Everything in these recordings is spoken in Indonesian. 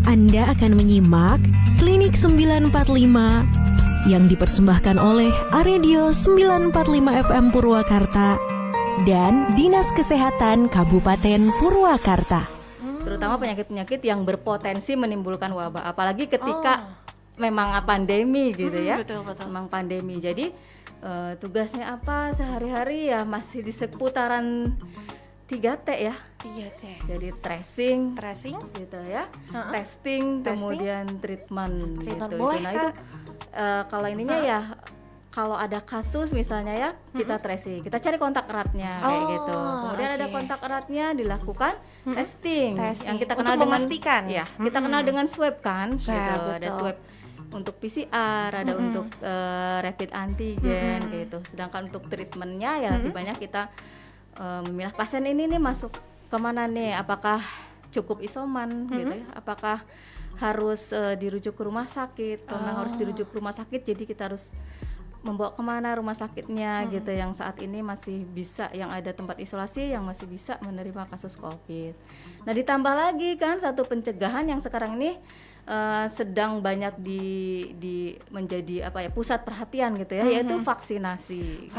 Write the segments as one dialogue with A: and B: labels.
A: Anda akan menyimak Klinik 945 yang dipersembahkan oleh Aredio 945 FM Purwakarta dan Dinas Kesehatan Kabupaten Purwakarta.
B: Terutama penyakit-penyakit yang berpotensi menimbulkan wabah, apalagi ketika memang pandemi gitu ya.
C: Betul.
B: Memang pandemi. Jadi tugasnya apa sehari-hari ya masih di seputaran 3T ya.
C: 3T.
B: Jadi tracing gitu ya. Testing, kemudian treatment gitu.
C: Boleh,
B: Nah,
C: Kak?
B: itu kalau ininya ya kalau ada kasus misalnya ya kita tracing, kita cari kontak eratnya kayak gitu. Kemudian ada kontak eratnya dilakukan testing yang kita kenal
C: untuk
B: dengan
C: memastikan.
B: ya, kita kenal dengan swab kan gitu.
C: Betul.
B: Ada swab untuk PCR, ada untuk rapid antigen gitu. Sedangkan untuk treatmentnya ya lebih banyak kita memilah pasien ini nih masuk kemana nih, apakah cukup isoman gitu ya, apakah harus dirujuk ke rumah sakit. Karena harus dirujuk ke rumah sakit, jadi kita harus membawa kemana rumah sakitnya gitu, yang saat ini masih bisa, yang ada tempat isolasi yang masih bisa menerima kasus COVID. Nah ditambah lagi kan satu pencegahan yang sekarang ini sedang banyak di menjadi apa ya, pusat perhatian gitu ya, yaitu vaksinasi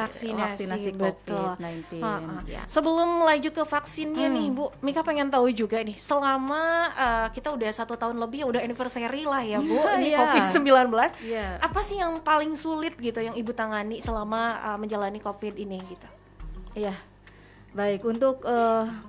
C: betul.
B: COVID-19. Ya.
C: Sebelum lanjut ke vaksinnya nih Bu, Mika pengen tahu juga nih, selama kita udah 1 tahun lebih, udah anniversary lah ya Bu, ini
B: Iya.
C: COVID-19,
B: Iya.
C: apa sih yang paling sulit gitu yang Ibu tangani selama menjalani COVID ini gitu?
B: Iya. Baik, untuk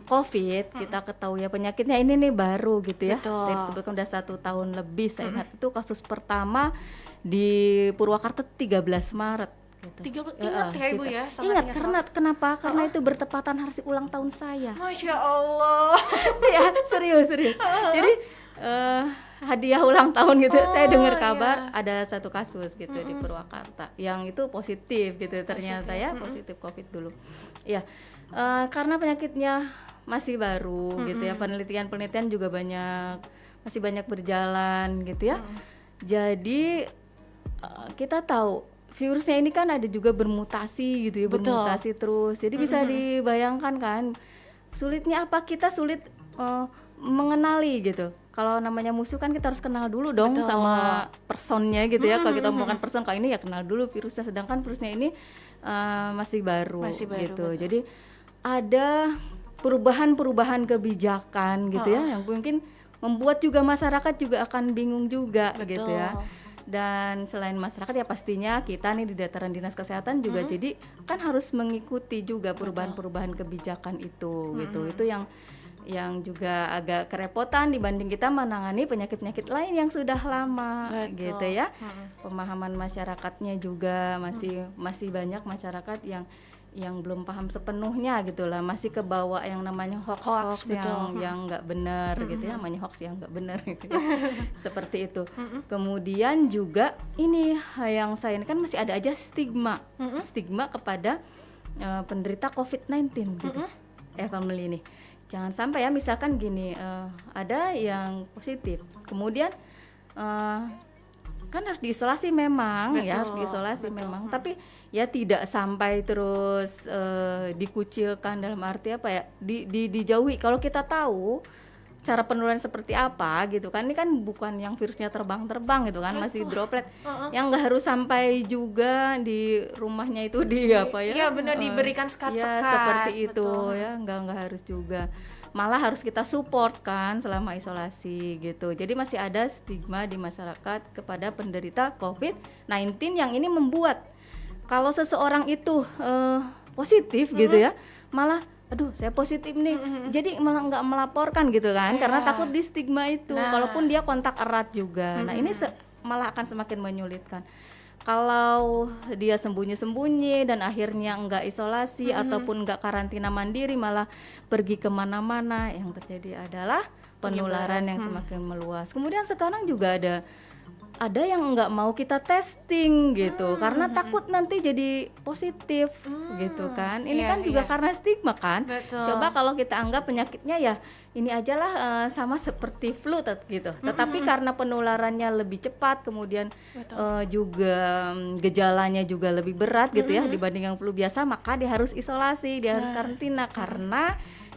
B: COVID kita ketahui ya penyakitnya ini nih baru gitu ya.
C: Betul.
B: Disebutkan udah 1 tahun lebih. Saya ingat itu kasus pertama di Purwakarta 13 Maret gitu.
C: Ingat ya Ibu ya? Sangat
B: Ingat karena kenapa? Karena itu bertepatan hari ulang tahun saya.
C: Masya Allah.
B: Ya, serius. Jadi hadiah ulang tahun gitu, saya dengar kabar ada satu kasus gitu di Purwakarta yang itu positif gitu ternyata ya, positif COVID dulu. Ya, karena penyakitnya masih baru gitu ya, penelitian juga masih banyak berjalan gitu ya. Jadi kita tahu virusnya ini kan ada juga bermutasi gitu ya, bermutasi terus. Jadi bisa dibayangkan kan sulitnya apa, kita sulit mengenali gitu. Kalau namanya musuh kan kita harus kenal dulu dong sama personnya gitu ya. Kalau kita ngomongkan person, kalau ini ya kenal dulu virusnya. Sedangkan virusnya ini masih baru gitu.
C: Betul.
B: Jadi ada perubahan kebijakan gitu ya, yang mungkin membuat juga masyarakat juga akan bingung juga gitu ya. Dan selain masyarakat ya pastinya kita nih di dataran Dinas Kesehatan juga jadi kan harus mengikuti juga perubahan kebijakan itu gitu. Itu yang juga agak kerepotan dibanding kita menangani penyakit-penyakit lain yang sudah lama gitu ya. Pemahaman masyarakatnya juga masih banyak masyarakat yang belum paham sepenuhnya gitulah, masih kebawa yang namanya hoax yang nggak benar gitu ya, namanya hoax yang nggak benar gitu ya. Seperti itu. Kemudian juga ini yang saya ini kan masih ada aja stigma kepada penderita COVID-19 gitu. Family ini jangan sampai ya, misalkan gini, ada yang positif kemudian kan harus diisolasi memang. Memang, tapi ya tidak sampai terus dikucilkan, dalam arti apa ya, dijauhi. Kalau kita tahu cara penularan seperti apa gitu kan, ini kan bukan yang virusnya terbang gitu kan, masih droplet yang nggak harus sampai juga di rumahnya itu
C: diberikan sekat-sekat
B: ya, seperti itu ya, nggak harus juga, malah harus kita support kan selama isolasi gitu. Jadi masih ada stigma di masyarakat kepada penderita COVID-19 yang ini membuat kalau seseorang itu positif gitu ya, malah aduh saya positif nih, jadi malah nggak melaporkan gitu kan, karena takut di stigma itu, walaupun dia kontak erat juga. Nah ini malah akan semakin menyulitkan. Kalau dia sembunyi-sembunyi dan akhirnya nggak isolasi ataupun nggak karantina mandiri, malah pergi kemana-mana, yang terjadi adalah penularan yang semakin meluas. Kemudian sekarang juga ada yang nggak mau kita testing gitu karena takut nanti jadi positif gitu kan. Ini kan juga karena stigma kan.
C: Betul.
B: Coba kalau kita anggap penyakitnya ya ini ajalah sama seperti flu gitu. Tetapi karena penularannya lebih cepat, kemudian juga gejalanya juga lebih berat gitu ya dibanding yang flu biasa, maka dia harus isolasi, dia harus karantina karena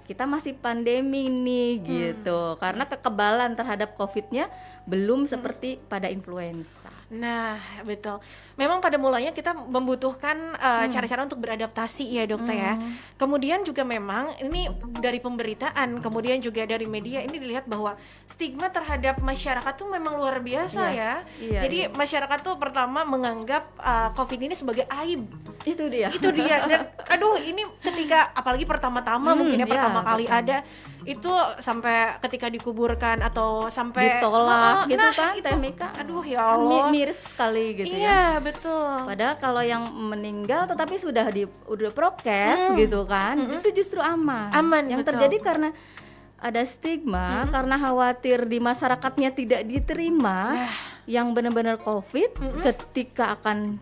B: kita masih pandemi nih gitu, karena kekebalan terhadap COVID-nya belum seperti pada influenza.
C: Nah, betul. Memang pada mulanya kita membutuhkan cara-cara untuk beradaptasi ya dokter ya. Kemudian juga memang ini dari pemberitaan, kemudian juga dari media ini dilihat bahwa stigma terhadap masyarakat tuh memang luar biasa ya.
B: Iya,
C: Jadi masyarakat tuh pertama menganggap COVID ini sebagai aib.
B: Itu dia.
C: Itu dia. Dan aduh, ini ketika apalagi pertama-tama mungkin ya
B: iya,
C: pertama kali
B: betul.
C: ada itu sampai ketika dikuburkan atau sampai
B: Ditolak gitu
C: nah,
B: kan,
C: itu.
B: Teh Mika.
C: Aduh ya Allah.
B: Miris sekali gitu ya.
C: Iya, betul.
B: Padahal kalau yang meninggal tetapi udah prokes gitu kan, itu justru aman.
C: Aman,
B: Yang
C: betul.
B: terjadi karena ada stigma, karena khawatir di masyarakatnya tidak diterima, yang benar-benar COVID, ketika akan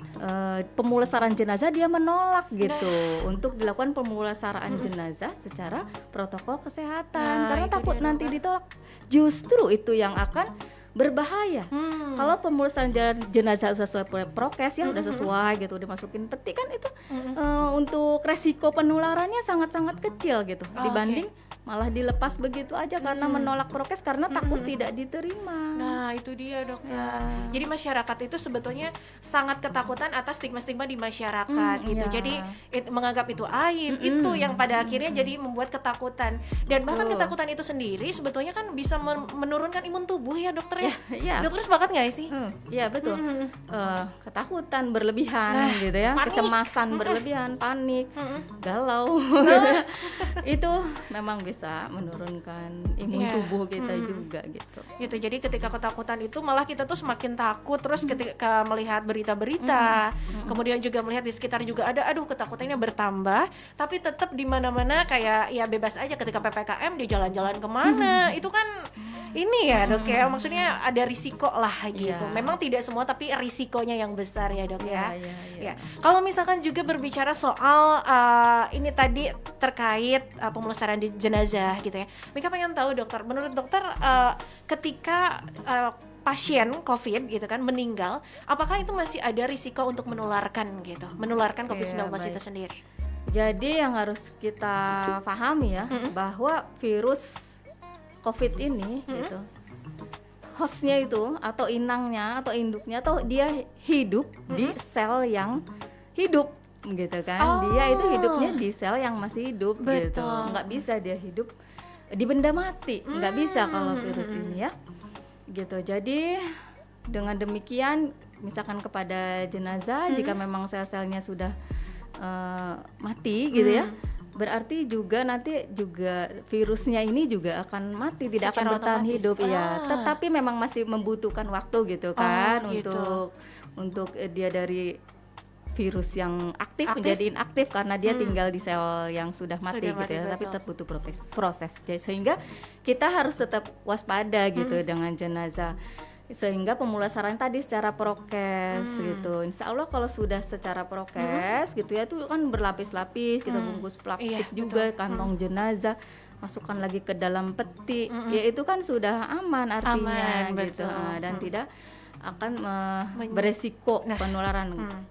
B: pemulasaran jenazah dia menolak gitu untuk dilakukan pemulasaran jenazah secara protokol kesehatan,
C: Nah,
B: karena
C: itu
B: takut
C: dia,
B: nanti
C: dokter.
B: ditolak. Justru itu yang akan berbahaya. Kalau pemulasaran jenazah sesuai prokes ya udah sesuai gitu, dimasukin peti kan itu untuk resiko penularannya sangat-sangat kecil gitu, dibanding malah dilepas begitu aja karena menolak prokes karena takut tidak diterima.
C: Nah, itu dia dokter.
B: Ya.
C: Jadi masyarakat itu sebetulnya sangat ketakutan atas stigma-stigma di masyarakat gitu.
B: Iya.
C: Jadi menganggap itu aib, itu yang pada akhirnya jadi membuat ketakutan. Dan bahkan
B: Betul.
C: ketakutan itu sendiri sebetulnya kan bisa menurunkan imun tubuh ya dokter ya.
B: Iya.
C: Dokter sepakat nggak sih?
B: Iya betul. Ketakutan berlebihan gitu ya,
C: panik.
B: kecemasan berlebihan, panik, galau, gitu ya. Itu memang bisa menurunkan imun
C: Iya.
B: tubuh kita juga gitu.
C: Gitu. Jadi ketika ketakutan itu malah kita tuh semakin takut, terus ketika melihat berita-berita, kemudian juga melihat di sekitar juga ada, aduh ketakutannya bertambah, tapi tetap di mana-mana kayak ya bebas aja ketika PPKM di jalan-jalan kemana, itu kan ini ya dok ya, maksudnya ada risiko lah gitu.
B: Iya.
C: Memang tidak semua tapi risikonya yang besar ya dok ya.
B: Iya.
C: Ya, kalau misalkan juga berbicara soal ini tadi terkait pemulasaran di jenazah gitu ya, Mika pengen tahu dokter, menurut dokter ketika pasien COVID gitu kan meninggal, apakah itu masih ada risiko untuk menularkan gitu, menularkan COVID-19
B: baik.
C: itu sendiri?
B: Jadi yang harus kita pahami ya, bahwa virus COVID ini gitu, hostnya itu atau inangnya atau induknya atau dia hidup di sel yang hidup gitu kan. Dia itu hidupnya di sel yang masih hidup gitu.
C: Betul.
B: Nggak bisa dia hidup di benda mati, nggak bisa kalau virus ini ya. Gitu. Jadi dengan demikian misalkan kepada jenazah jika memang sel-selnya sudah mati gitu ya, berarti juga nanti juga virusnya ini juga akan mati, tidak
C: Secara
B: akan bertahan
C: otomatis.
B: hidup ya. Tetapi memang masih membutuhkan waktu gitu kan
C: gitu.
B: untuk dia dari virus yang aktif menjadi inaktif karena dia tinggal di sel yang sudah mati
C: Sudah
B: gitu
C: mati,
B: ya. Tapi
C: betul.
B: tetap butuh proses. Jadi, sehingga kita harus tetap waspada gitu dengan jenazah. Sehingga pemulasaran tadi secara prokes gitu. Insya Allah kalau sudah secara prokes gitu ya, itu kan berlapis-lapis, kita bungkus plastik
C: Iya,
B: juga
C: betul.
B: kantong jenazah, masukkan lagi ke dalam peti, ya itu kan sudah aman artinya
C: Aman,
B: gitu.
C: betul.
B: Dan tidak akan beresiko penularan.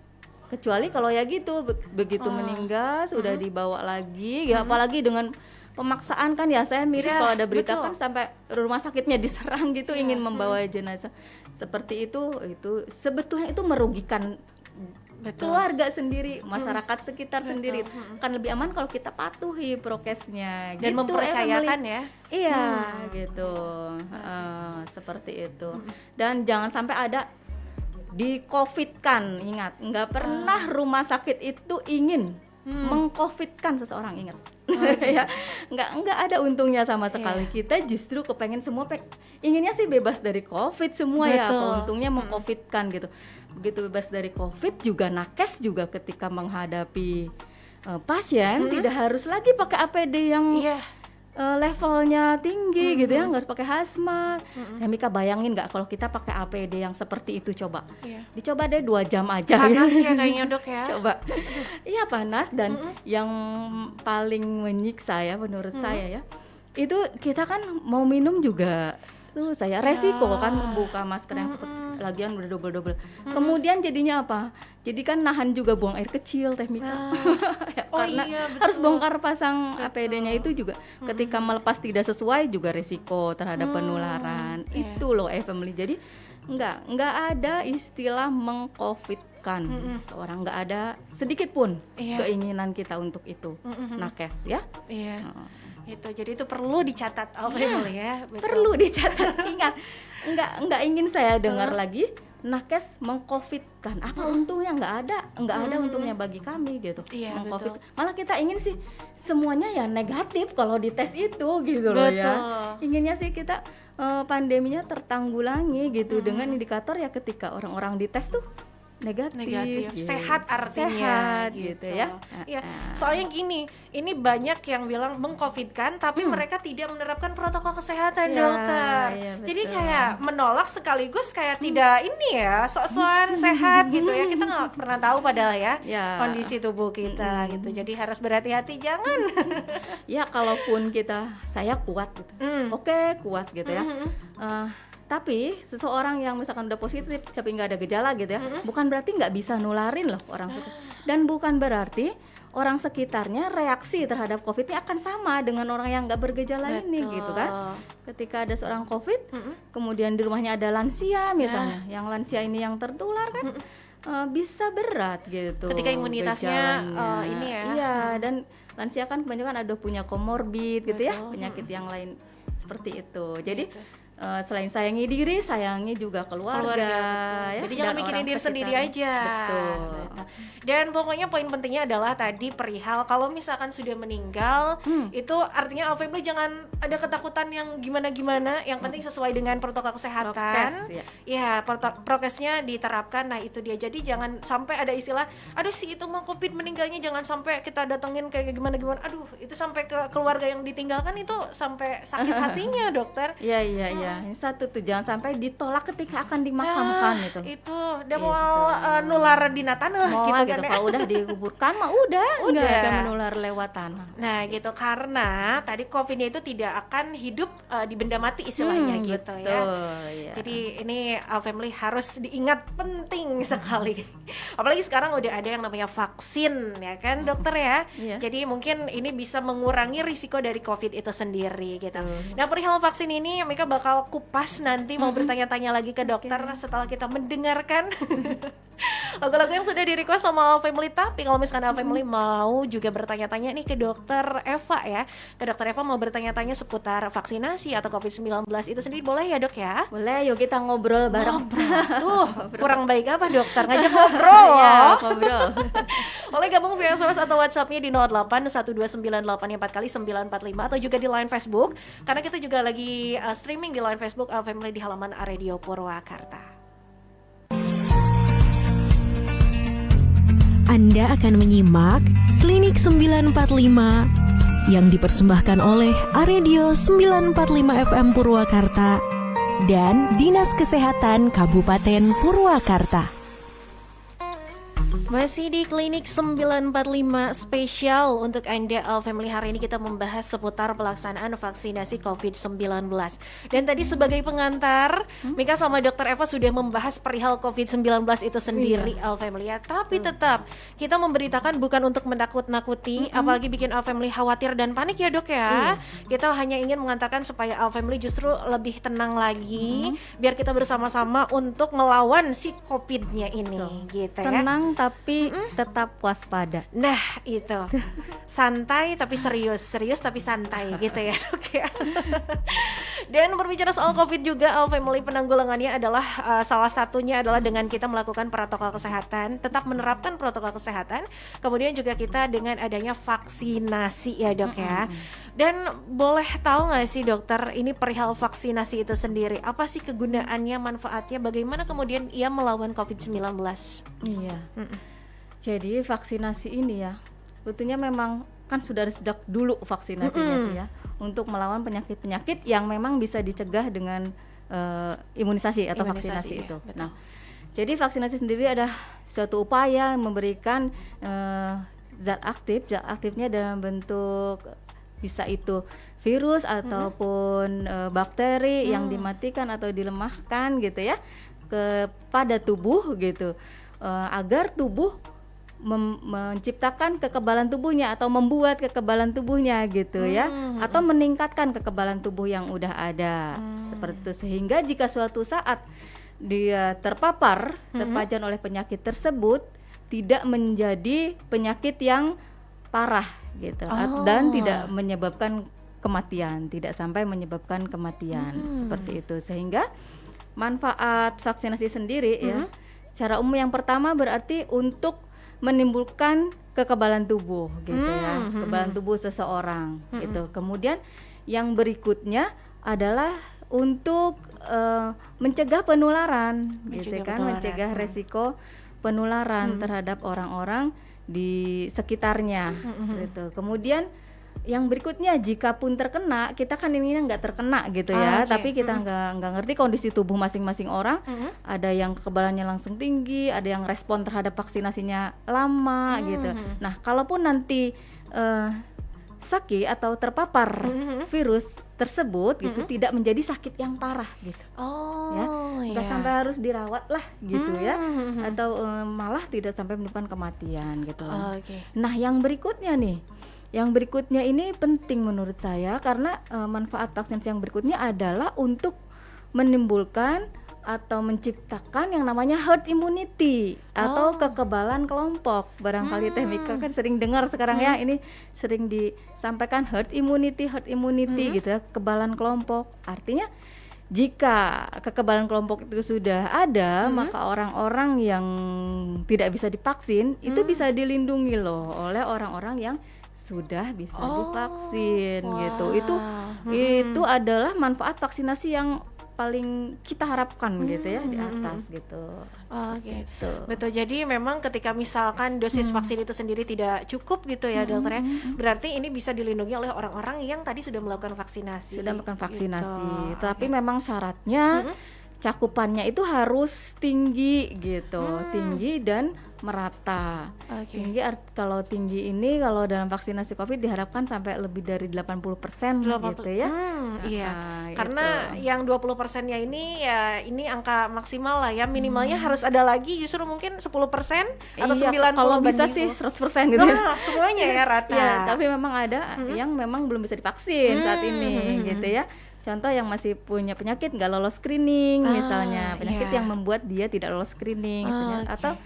B: Kecuali kalau ya gitu begitu meninggal sudah dibawa lagi, ya apalagi dengan pemaksaan kan ya, saya miris
C: Ya,
B: kalau ada berita
C: betul.
B: kan sampai rumah sakitnya diserang gitu ingin membawa jenazah seperti itu sebetulnya itu merugikan keluarga sendiri, masyarakat sekitar sendiri. Kan lebih aman kalau kita patuhi prokesnya
C: Dan
B: gitu,
C: mempercayakan
B: Emily.
C: ya.
B: Iya gitu. Seperti itu. Dan jangan sampai ada di-COVID-kan, ingat, nggak pernah rumah sakit itu ingin meng-COVID-kan seseorang, ingat. Ya, nggak ada untungnya sama sekali. Kita justru kepengen semua inginnya sih bebas dari COVID semua ya,
C: Betul.
B: apa untungnya meng-COVID-kan gitu. Begitu bebas dari COVID juga nakes juga ketika menghadapi pasien tidak harus lagi pakai APD yang
C: Iya.
B: levelnya tinggi gitu ya, nggak harus pakai hazmat. Ya Mika bayangin nggak kalau kita pakai APD yang seperti itu, coba
C: Iya.
B: dicoba deh 2 jam aja
C: Panas
B: gitu.
C: ya kayaknya dok ya.
B: Coba iya panas dan yang paling menyiksa ya menurut saya ya, itu kita kan mau minum juga tuh saya resiko kan membuka masker yang seperti lagian udah double. Kemudian jadinya apa? Jadi kan nahan juga buang air kecil Teh Mika. Ya,
C: Oh
B: karena
C: iya, betul.
B: harus bongkar pasang APD-nya itu juga ketika melepas tidak sesuai juga risiko terhadap penularan.
C: Iya.
B: Itu loh family. Jadi nggak ada istilah mengcovidkan seorang, nggak ada sedikit pun
C: Iya.
B: keinginan kita untuk itu. Nakes ya.
C: Iya. Itu jadi itu perlu dicatat family ya. Betul.
B: Perlu dicatat. Ingat, nggak ingin saya dengar lagi nakes mengcovidkan. Apa untungnya? Nggak ada untungnya bagi kami gitu.
C: Iya,
B: Mengcovid.
C: betul.
B: Malah kita ingin sih semuanya ya negatif kalau dites itu gitu loh ya.
C: Betul.
B: Inginnya sih kita pandeminya tertanggulangi gitu dengan indikator ya ketika orang-orang dites tuh negatif gitu.
C: Sehat artinya
B: Sehat gitu ya.
C: Iya, soalnya gini, ini banyak yang bilang mengcovidkan tapi mereka tidak menerapkan protokol kesehatan,
B: Iya,
C: dokter.
B: iya,
C: Jadi
B: betul.
C: kayak menolak sekaligus kayak tidak ini ya, sok-sokan sehat gitu ya. Kita nggak pernah tahu padahal ya
B: Ya.
C: kondisi tubuh kita gitu. Jadi harus berhati-hati, jangan.
B: Ya kalaupun saya kuat gitu, oke kuat gitu ya. Tapi seseorang yang misalkan udah positif tapi nggak ada gejala gitu ya, bukan berarti nggak bisa nularin loh orang itu. Dan bukan berarti orang sekitarnya reaksi terhadap COVID-nya akan sama dengan orang yang nggak bergejala ini
C: Betul.
B: gitu kan. Ketika ada seorang COVID, kemudian di rumahnya ada lansia misalnya, yang lansia ini yang tertular kan bisa berat gitu.
C: Ketika imunitasnya,
B: gejalanya.
C: ini ya.
B: Iya, dan lansia kan kebanyakan ada punya komorbid gitu ya,
C: Betul.
B: penyakit yang lain seperti itu. Jadi selain sayangi diri, sayangi juga keluarga,
C: Betul.
B: ya,
C: Jadi jangan
B: dan
C: mikirin
B: orang
C: diri sendiri
B: sekitarnya.
C: aja.
B: Betul.
C: Betul. Dan pokoknya poin pentingnya adalah tadi perihal kalau misalkan sudah meninggal, itu artinya family jangan ada ketakutan yang gimana-gimana. Yang penting sesuai dengan protokol kesehatan.
B: Prokes, ya.
C: Ya, prokesnya diterapkan. Nah, itu dia. Jadi jangan sampai ada istilah, aduh si itu mau COVID meninggalnya, jangan sampai kita datengin kayak gimana-gimana. Aduh, itu sampai ke keluarga yang ditinggalkan itu sampai sakit hatinya, dokter.
B: Iya. Ini satu tuh, jangan sampai ditolak ketika akan dimakamkan itu.
C: Itu udah mau nular di tanah
B: Mau
C: gitu
B: gitu,
C: kan ya.
B: kalau udah dikuburkan mah udah nggak
C: Udah.
B: akan menular lewat tanah.
C: Nah gitu, karena tadi COVID-nya itu tidak akan hidup di benda mati istilahnya gitu
B: betul,
C: ya.
B: ya.
C: Jadi ini family harus diingat, penting sekali. Apalagi sekarang udah ada yang namanya vaksin ya kan dokter ya.
B: Iya.
C: Jadi mungkin ini bisa mengurangi risiko dari COVID itu sendiri gitu. Nah perihal vaksin ini Mika bakal kupas nanti, mau bertanya-tanya lagi ke dokter setelah kita mendengarkan lagu-lagu yang sudah di request sama family. Tapi kalau misalkan family mau juga bertanya-tanya nih ke dokter Eva ya, ke dokter Eva mau bertanya-tanya seputar vaksinasi atau COVID-19 itu sendiri, boleh ya dok ya?
B: Boleh, yuk kita ngobrol bareng.
C: Tuh kurang baik apa dokter, ngajak ngobrol
B: Ya,
C: loh.
B: ngobrol.
C: Boleh gabung via SMS atau WhatsApp-nya di 081298 atau juga di line Facebook, karena kita juga lagi streaming di line Facebook Family di halaman Radio Purwakarta.
A: Anda akan menyimak Klinik 945 yang dipersembahkan oleh Aredio 945 FM Purwakarta dan Dinas Kesehatan Kabupaten Purwakarta.
C: Masih di Klinik 945 spesial untuk Anda family. Hari ini kita membahas seputar pelaksanaan vaksinasi COVID-19. Dan tadi sebagai pengantar, Mika sama Dr. Eva sudah membahas perihal COVID-19 itu sendiri family ya. Tapi tetap kita memberitakan bukan untuk menakut-nakuti, apalagi bikin family khawatir dan panik ya dok ya. Kita hanya ingin mengantarkan supaya family justru lebih tenang lagi, biar kita bersama-sama untuk melawan si COVID-nya ini gitu ya.
B: Tenang tapi tetap waspada.
C: Nah itu, santai tapi serius, serius tapi santai gitu ya dok ya. Dan berbicara soal COVID juga, family, penanggulangannya adalah salah satunya adalah dengan kita melakukan protokol kesehatan, tetap menerapkan protokol kesehatan. Kemudian juga kita dengan adanya vaksinasi ya dok ya. Dan boleh tahu nggak sih dokter, ini perihal vaksinasi itu sendiri, apa sih kegunaannya, manfaatnya, bagaimana kemudian ia melawan COVID-19?
B: Iya. Jadi vaksinasi ini ya, sebetulnya memang kan sudah sejak dulu vaksinasinya sih ya, untuk melawan penyakit-penyakit yang memang bisa dicegah dengan imunisasi atau vaksinasi
C: ya,
B: itu.
C: betul.
B: Nah, jadi vaksinasi sendiri ada suatu upaya memberikan zat aktifnya dalam bentuk bisa itu virus ataupun bakteri yang dimatikan atau dilemahkan gitu ya, kepada tubuh gitu, agar tubuh menciptakan kekebalan tubuhnya atau membuat kekebalan tubuhnya gitu ya, atau meningkatkan kekebalan tubuh yang udah ada seperti itu, sehingga jika suatu saat dia terpajan oleh penyakit tersebut tidak menjadi penyakit yang parah gitu, dan tidak menyebabkan kematian, tidak sampai menyebabkan kematian seperti itu. Sehingga manfaat vaksinasi sendiri ya, secara umum yang pertama berarti untuk menimbulkan kekebalan tubuh gitu ya, kekebalan tubuh seseorang gitu. Kemudian yang berikutnya adalah untuk mencegah penularan gitu kan, mencegah resiko penularan terhadap orang-orang di sekitarnya gitu. Kemudian yang berikutnya, jika pun terkena, kita kan ini nggak terkena gitu ya, tapi kita nggak ngerti kondisi tubuh masing-masing orang. Ada yang kekebalannya langsung tinggi, ada yang respon terhadap vaksinasinya lama gitu. Nah, kalaupun nanti sakit atau terpapar virus tersebut gitu, tidak menjadi sakit yang parah gitu. Nggak sampai harus dirawat lah gitu ya, atau malah tidak sampai menyebabkan kematian gitu. Nah, yang berikutnya nih. Yang berikutnya ini penting menurut saya, karena manfaat vaksinasi yang berikutnya adalah untuk menimbulkan atau menciptakan yang namanya herd immunity atau kekebalan kelompok. Barangkali Teh Mika kan sering dengar sekarang ya, ini sering disampaikan herd immunity gitu ya, kekebalan kelompok. Artinya jika kekebalan kelompok itu sudah ada, maka orang-orang yang tidak bisa divaksin itu bisa dilindungi loh oleh orang-orang yang sudah bisa divaksin gitu. Itu adalah manfaat vaksinasi yang paling kita harapkan gitu ya di atas gitu. Gitu.
C: Betul. Jadi memang ketika misalkan dosis vaksin itu sendiri tidak cukup gitu ya dokter ya, berarti ini bisa dilindungi oleh orang-orang yang tadi sudah melakukan vaksinasi.
B: Sudah melakukan vaksinasi. Tapi memang syaratnya cakupannya itu harus tinggi gitu, tinggi dan merata. Tinggi kalau tinggi ini kalau dalam vaksinasi COVID diharapkan sampai lebih dari 80% gitu ya.
C: Iya. Karena yang 20%-nya ini ya ini angka maksimal lah ya, minimalnya harus ada lagi justru mungkin 10% atau 90
B: kalau bisa sih 100% gitu.
C: Nah, semuanya ya rata.
B: Ya, tapi memang ada yang memang belum bisa divaksin saat ini gitu ya. Contoh yang masih punya penyakit nggak lolos screening misalnya, penyakit yang membuat dia tidak lolos screening atau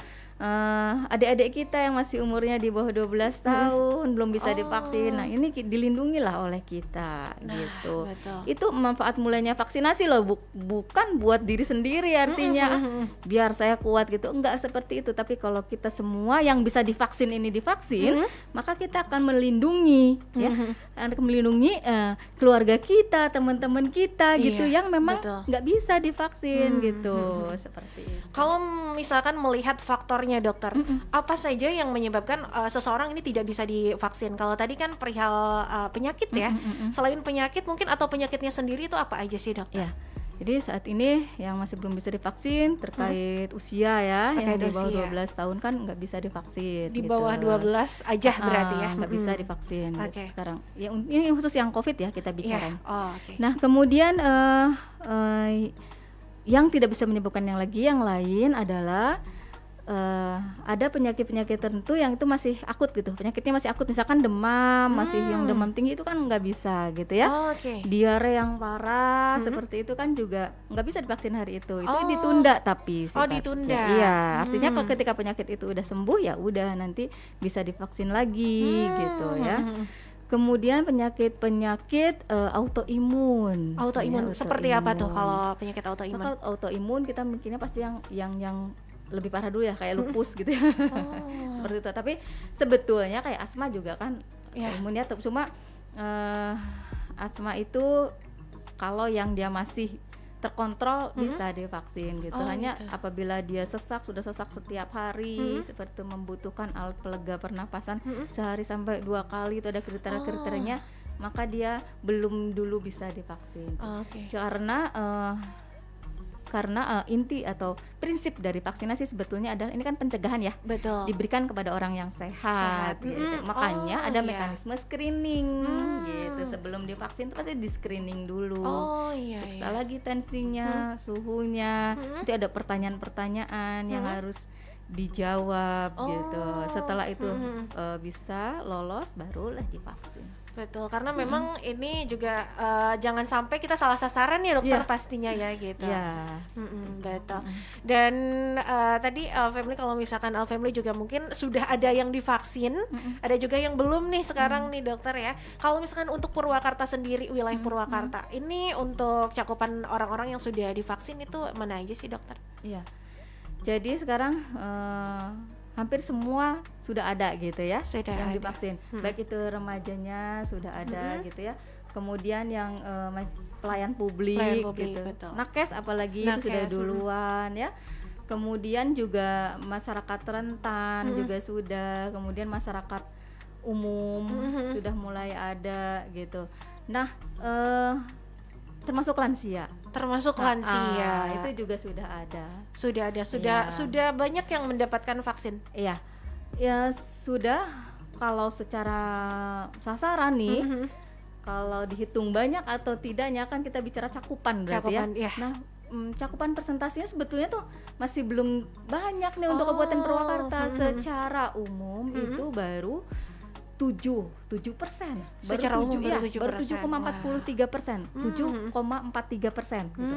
B: adik-adik kita yang masih umurnya di bawah 12 tahun belum bisa divaksin. Nah, ini dilindungi lah oleh kita gitu.
C: Betul.
B: Itu manfaat mulainya vaksinasi loh, bukan buat diri sendiri artinya biar saya kuat gitu. Enggak seperti itu, tapi kalau kita semua yang bisa divaksin ini divaksin, maka kita akan melindungi ya, akan melindungi keluarga kita, teman-teman kita gitu yang memang nggak bisa divaksin gitu. Seperti itu.
C: Kalau misalkan melihat faktornya dokter, apa saja yang menyebabkan seseorang ini tidak bisa divaksin? Kalau tadi kan perihal penyakit ya, selain penyakit mungkin atau penyakitnya sendiri itu apa aja sih dokter?
B: Ya, jadi saat ini yang masih belum bisa divaksin terkait usia ya, yang di bawah 12 tahun kan nggak bisa divaksin.
C: Di
B: gitu.
C: bawah 12 aja berarti ya?
B: Nggak bisa divaksin gitu sekarang. Ya, ini khusus yang COVID ya kita bicarain. Nah, kemudian yang tidak bisa menyebabkan yang lain adalah ada penyakit-penyakit tertentu yang itu masih akut gitu, penyakitnya masih akut, misalkan demam, masih yang demam tinggi itu kan nggak bisa gitu ya. Diare yang parah seperti itu kan juga nggak bisa divaksin hari itu ditunda tapi
C: ditunda.
B: Iya, artinya kalau ketika penyakit itu udah sembuh ya udah nanti bisa divaksin lagi gitu ya. Kemudian penyakit autoimun.
C: Autoimun seperti apa tuh kalau penyakit autoimun?
B: Kalau autoimun kita mikirnya pasti yang lebih parah dulu ya, kayak lupus gitu ya. Seperti itu. Tapi sebetulnya kayak asma juga kan imunnya cuma asma itu kalau yang dia masih terkontrol bisa divaksin gitu. Hanya apabila dia sudah sesak setiap hari seperti membutuhkan alat pelega pernapasan sehari sampai 2 kali, itu ada kriteria-kriterianya, maka dia belum dulu bisa divaksin. Karena karena inti atau prinsip dari vaksinasi sebetulnya adalah ini kan pencegahan ya,
C: Betul.
B: diberikan kepada orang yang sehat, gitu. Makanya ada
C: iya.
B: mekanisme screening gitu, sebelum divaksin pasti di screening dulu,
C: Oh iya,
B: periksa
C: iya.
B: lagi tensinya, suhunya, nanti ada pertanyaan-pertanyaan yang harus dijawab gitu. Setelah itu bisa lolos barulah divaksin.
C: Betul, karena memang ini juga jangan sampai kita salah sasaran ya dokter
B: Iya.
C: pastinya ya gitu.
B: Ya,
C: Betul. Dan tadi Family, kalau misalkan Family juga mungkin sudah ada yang divaksin, ada juga yang belum nih sekarang nih dokter ya. Kalau misalkan untuk Purwakarta sendiri, wilayah Purwakarta, ini untuk cakupan orang-orang yang sudah divaksin itu mana aja sih dokter?
B: iya. Jadi sekarang hampir semua sudah ada gitu ya,
C: Sudah
B: yang
C: ada.
B: divaksin. Baik itu remajanya sudah ada gitu ya. Kemudian yang pelayan publik,
C: Pelayan publik,
B: gitu.
C: betul.
B: Nakes apalagi itu sudah
C: Nakes,
B: duluan ya. Kemudian juga masyarakat rentan juga sudah. Kemudian masyarakat umum sudah mulai ada gitu. Nah, termasuk lansia.
C: Termasuk lansia.
B: Itu juga sudah ada.
C: Sudah ada, sudah banyak yang mendapatkan vaksin.
B: Iya, ya sudah. Kalau secara sasaran nih, kalau dihitung banyak atau tidaknya kan kita bicara cakupan berarti
C: Cakupan,
B: ya.
C: iya.
B: Nah, cakupan persentasenya sebetulnya tuh masih belum banyak nih untuk Kabupaten Purwakarta. Secara umum itu baru 7%.
C: Secara umum baru 7%.
B: Baru 7,43%, 7,43% gitu.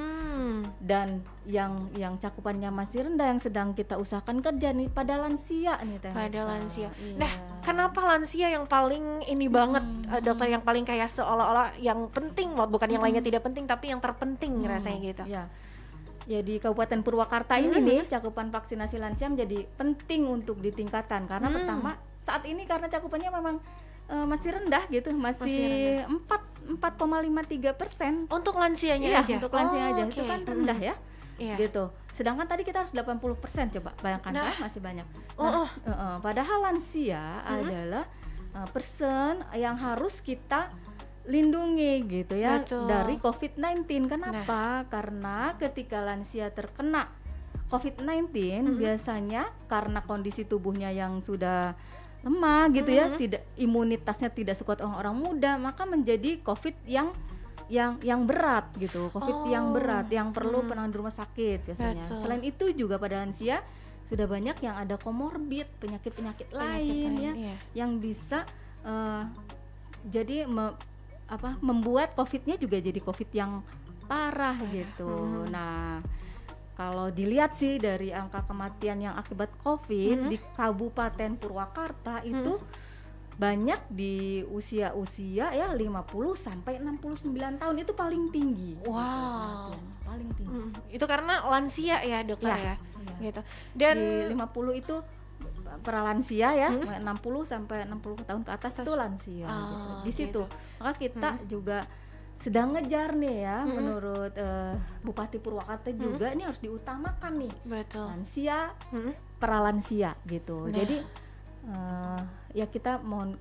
B: Dan yang cakupannya masih rendah, yang sedang kita usahakan kerja nih pada lansia nih Teh.
C: Pada lansia.
B: Iya.
C: Nah, kenapa lansia yang paling ini banget dokter, yang paling kayak seolah-olah yang penting, bukan yang lainnya tidak penting tapi yang terpenting rasanya gitu.
B: Ya. Ya di Kabupaten Purwakarta ini nih cakupan vaksinasi lansia menjadi penting untuk ditingkatkan karena pertama saat ini karena cakupannya memang masih rendah gitu, masih 4,53%.
C: Untuk lansianya
B: Iya,
C: aja.
B: untuk lansia aja itu
C: oke.
B: kan rendah ya.
C: Iya.
B: Gitu. Sedangkan tadi kita harus 80%, coba bayangkan kan masih banyak. Padahal lansia adalah person yang harus kita lindungi gitu ya.
C: Betul.
B: Dari COVID-19. Kenapa? Karena ketika lansia terkena COVID-19 biasanya karena kondisi tubuhnya yang sudah lemah gitu ya, tidak, imunitasnya tidak sekuat orang muda, maka menjadi COVID yang berat gitu, COVID yang berat, yang perlu penanganan di rumah sakit biasanya.
C: Betul.
B: Selain itu juga pada lansia sudah banyak yang ada komorbid, penyakit lain ya,
C: iya.
B: yang bisa jadi membuat COVID-nya juga jadi COVID yang parah gitu. Nah, kalau dilihat sih dari angka kematian yang akibat COVID di Kabupaten Purwakarta itu banyak di usia-usia ya 50 sampai 69 tahun, itu paling tinggi.
C: Wow.
B: Paling tinggi.
C: Itu karena lansia ya dokter ya.
B: Iya.
C: Gitu. Dan
B: Di 50 itu pralansia ya, 60 sampai 60 tahun ke atas itu lansia gitu. Di situ. Maka kita juga sedang ngejar nih ya, menurut Bupati Purwakarta juga ini harus diutamakan nih.
C: betul.
B: Lansia, pralansia gitu. Jadi ya kita mohon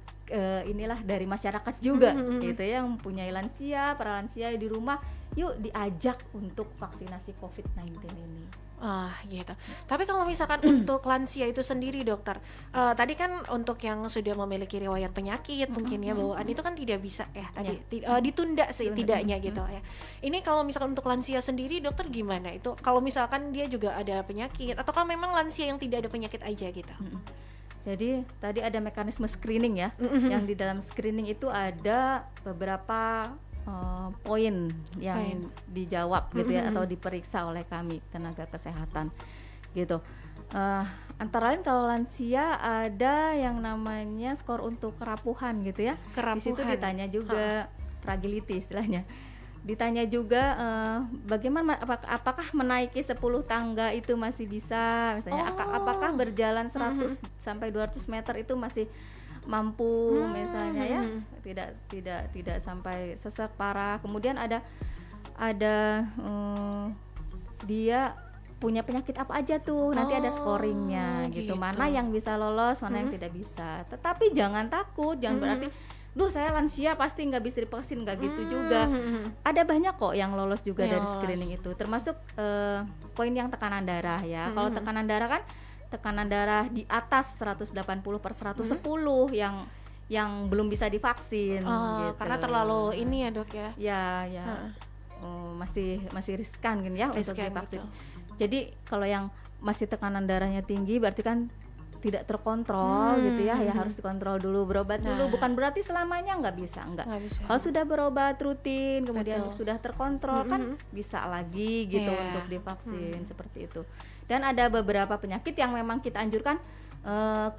B: inilah dari masyarakat juga gitu ya, yang mempunyai lansia, pralansia di rumah, yuk diajak untuk vaksinasi COVID-19 ini.
C: Gitu. Tapi kalau misalkan untuk lansia itu sendiri dokter, tadi kan untuk yang sudah memiliki riwayat penyakit mungkin ya bawaan itu kan tidak bisa ya tadi ditunda setidaknya gitu ya. Ini kalau misalkan untuk lansia sendiri dokter gimana itu? Kalau misalkan dia juga ada penyakit atau kan memang lansia yang tidak ada penyakit aja gitu?
B: Jadi tadi ada mekanisme screening ya, yang di dalam screening itu ada beberapa poin yang dijawab gitu ya, atau diperiksa oleh kami tenaga kesehatan gitu. Antara lain kalau lansia ada yang namanya skor untuk kerapuhan gitu ya. Di situ ditanya juga fragility istilahnya. Ditanya juga bagaimana apakah menaiki 10 tangga itu masih bisa misalnya, apakah berjalan 100 sampai 200 meter itu masih mampu misalnya ya, tidak sampai sesak parah. Kemudian ada dia punya penyakit apa aja tuh, nanti ada scoringnya gitu, mana yang bisa lolos, mana yang tidak bisa. Tetapi jangan takut, jangan berarti duh saya lansia pasti nggak bisa divaksin, nggak gitu juga. Ada banyak kok yang lolos juga dari
C: Lolos.
B: screening itu, termasuk poin yang tekanan darah ya. Kalau tekanan darah kan tekanan darah di atas 180/110 yang belum bisa divaksin gitu.
C: Karena terlalu ini ya dok ya.
B: Ya masih riskan gitu ya untuk
C: Riskan,
B: divaksin.
C: betul.
B: Jadi kalau yang masih tekanan darahnya tinggi berarti kan tidak terkontrol gitu ya, ya harus dikontrol dulu, berobat dulu. Bukan berarti selamanya nggak bisa, enggak.
C: Nggak bisa.
B: Kalau sudah berobat rutin, kemudian
C: Betul.
B: sudah terkontrol kan bisa lagi gitu
C: Iya.
B: untuk divaksin seperti itu. Dan ada beberapa penyakit yang memang kita anjurkan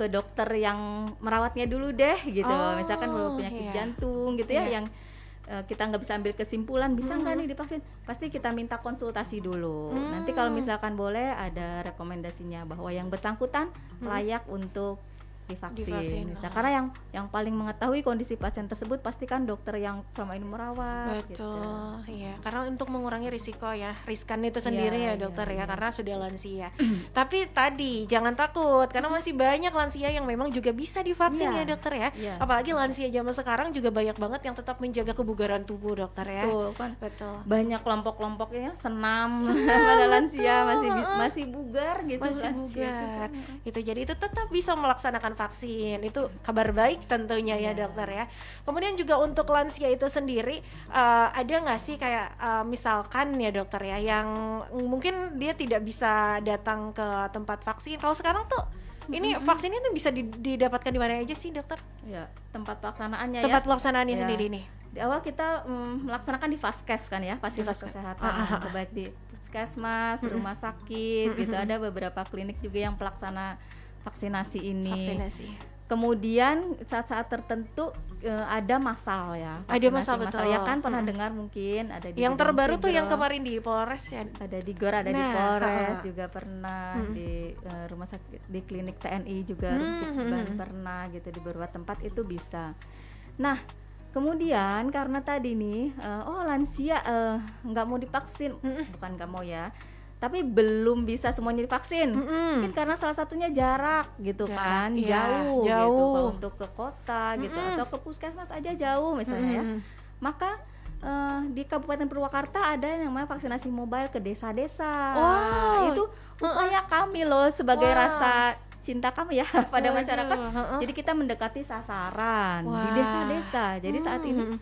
B: ke dokter yang merawatnya dulu deh gitu. Misalkan kalau penyakit jantung gitu ya, yang kita nggak bisa ambil kesimpulan bisa nggak nih divaksin, pasti kita minta konsultasi dulu. Nanti kalau misalkan boleh ada rekomendasinya bahwa yang bersangkutan layak untuk divaksin. Karena yang paling mengetahui kondisi pasien tersebut pasti kan dokter yang selama ini merawat.
C: Betul, iya. Karena untuk mengurangi risiko ya, riskan itu sendiri ya dokter ya, karena sudah lansia. Tapi tadi jangan takut, karena masih banyak lansia yang memang juga bisa divaksin ya dokter ya. Apalagi lansia zaman sekarang juga banyak banget yang tetap menjaga kebugaran tubuh dokter ya.
B: Betul kan.
C: Betul.
B: Banyak kelompok-kelompoknya senam pada lansia masih bugar gitu.
C: Masih
B: lansia
C: bugar.
B: juga.
C: Itu jadi itu tetap bisa melaksanakan vaksin. Itu kabar baik tentunya ya dokter ya. Kemudian juga untuk lansia itu sendiri ada nggak sih kayak misalkan ya dokter ya yang mungkin dia tidak bisa datang ke tempat vaksin. Kalau sekarang tuh ini vaksinnya tuh bisa didapatkan di mana aja sih dokter?
B: Ya, tempat pelaksanaannya
C: Tempat
B: ya.
C: pelaksanaannya
B: Ya.
C: sendiri nih.
B: Di awal kita melaksanakan di Vaskes kan ya, fasilitas kesehatan, baik di puskesmas, rumah sakit gitu. Ada beberapa klinik juga yang pelaksana vaksinasi ini.
C: Vaksinasi.
B: Kemudian saat-saat tertentu ada masal ya.
C: Ada
B: vaksinasi
C: masal, betul.
B: Ya kan pernah dengar mungkin ada di
C: Yang
B: Gunung
C: terbaru tuh yang
B: Sidro,
C: kemarin di Polres ya.
B: ada di GOR, ada di
C: Nah,
B: Polres juga pernah, di rumah sakit, di klinik TNI juga pernah gitu, di beberapa tempat itu bisa. Nah, kemudian karena tadi nih, lansia nggak mau divaksin, bukan nggak mau ya, tapi belum bisa semuanya divaksin. Mungkin karena salah satunya jarak gitu kan,
C: iya,
B: jauh gitu.
C: jauh.
B: Kalau untuk ke kota gitu atau ke puskesmas aja jauh misalnya ya. Maka di Kabupaten Purwakarta ada yang namanya vaksinasi mobile ke desa-desa.
C: Wow.
B: Itu upaya kami loh sebagai rasa cinta kami ya pada masyarakat. Jadi kita mendekati sasaran di desa-desa. Jadi saat ini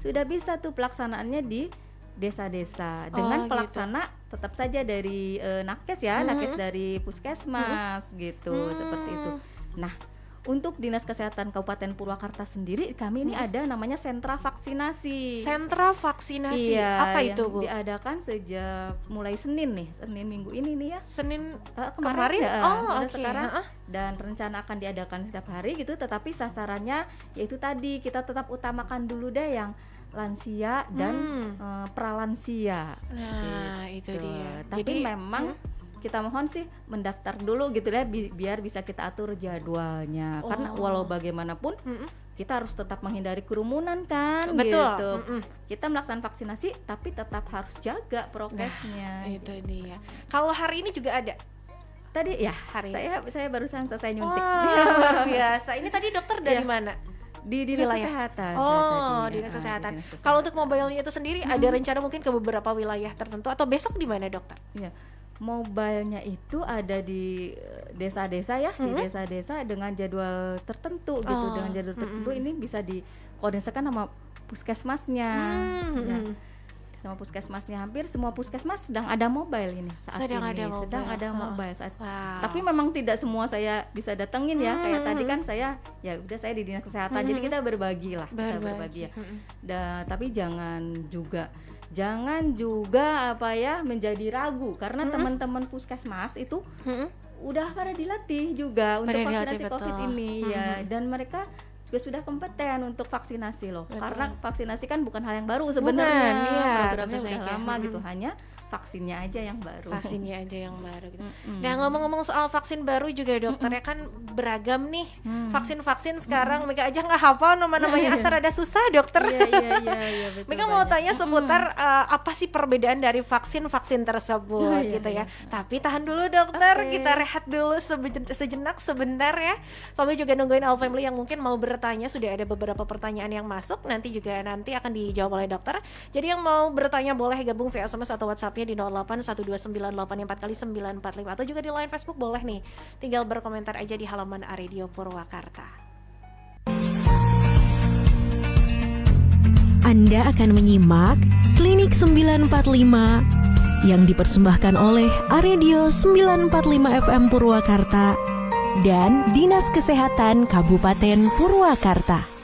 B: sudah bisa tuh pelaksanaannya di desa-desa dengan pelaksana tetap saja dari nakes ya, nakes dari puskesmas gitu, seperti itu. Nah, untuk Dinas Kesehatan Kabupaten Purwakarta sendiri kami ini ada namanya sentra vaksinasi.
C: Sentra vaksinasi.
B: Iya,
C: Apa
B: yang
C: itu, Bu?
B: diadakan sejak mulai Senin Minggu ini nih ya.
C: Senin
B: Kemarin ya,
C: Oh,
B: udah
C: oke.
B: sekarang. Dan rencana akan diadakan setiap hari gitu, tetapi sasarannya yaitu tadi kita tetap utamakan dulu deh yang lansia dan pralansia.
C: Nah, itu
B: Gitu.
C: dia.
B: Tapi
C: Jadi
B: memang kita mohon sih mendaftar dulu gitu ya, biar bisa kita atur jadwalnya. Karena walau bagaimanapun kita harus tetap menghindari kerumunan kan.
C: Betul.
B: Gitu. Kita melaksanakan vaksinasi tapi tetap harus jaga prokesnya.
C: itu dia. Kalau hari ini juga ada.
B: Tadi ya
C: Hari
B: saya barusan selesai nyuntik.
C: Luar biasa. Ini tadi dokter dari
B: Iya.
C: mana?
B: Di Dinas
C: Wilayah.
B: Kesehatan.
C: Dinas Kesehatan. Kalau untuk mobilenya itu sendiri ada rencana mungkin ke beberapa wilayah tertentu atau besok di mana dokter?
B: Iya. Mobile-nya itu ada di desa-desa ya, di desa-desa dengan jadwal tertentu gitu, dengan jadwal tertentu ini bisa dikoordinasikan sama puskesmasnya. Ya, sama puskesmasnya, hampir semua puskesmas sedang ada mobile ini saat
C: Sedang
B: ini.
C: ada mobile.
B: Sedang ada mobile saat.
C: Wow.
B: Tapi memang tidak semua saya bisa datengin ya, kayak tadi kan saya ya udah saya di Dinas Kesehatan, jadi kita berbagi lah, kita berbagi ya. Tapi jangan juga apa ya menjadi ragu karena teman-teman puskesmas itu udah pada dilatih juga untuk vaksinasi COVID ini ya, dan mereka juga sudah kompeten untuk vaksinasi loh. Karena vaksinasi kan bukan hal yang baru sebenarnya,
C: Bukan, iya,
B: programnya
C: tentu
B: sudah
C: saja.
B: lama gitu, hanya vaksinnya aja yang baru.
C: Vaksinnya aja yang baru gitu.
B: Mm-mm.
C: Nah, ngomong-ngomong soal vaksin baru juga dokter ya, kan beragam nih vaksin-vaksin sekarang. Mika aja nggak hafal nama-namanya, asal ada susah dokter.
B: Iya, betul.
C: Mika mau
B: banyak.
C: tanya seputar apa sih perbedaan dari vaksin-vaksin tersebut
B: Iya,
C: gitu ya.
B: iya.
C: Tapi tahan dulu dokter,
B: Oke.
C: kita rehat dulu sejenak sebentar ya. Sambil juga nungguin All Family yang mungkin mau bertanya, sudah ada beberapa pertanyaan yang masuk, nanti akan dijawab oleh dokter. Jadi yang mau bertanya boleh gabung via SMS atau WhatsApp-nya di 081298 4 atau juga di line Facebook boleh nih. Tinggal berkomentar aja di halaman Radio Purwakarta.
A: Anda akan menyimak Klinik 945 yang dipersembahkan oleh Radio 945 FM Purwakarta dan Dinas Kesehatan Kabupaten Purwakarta.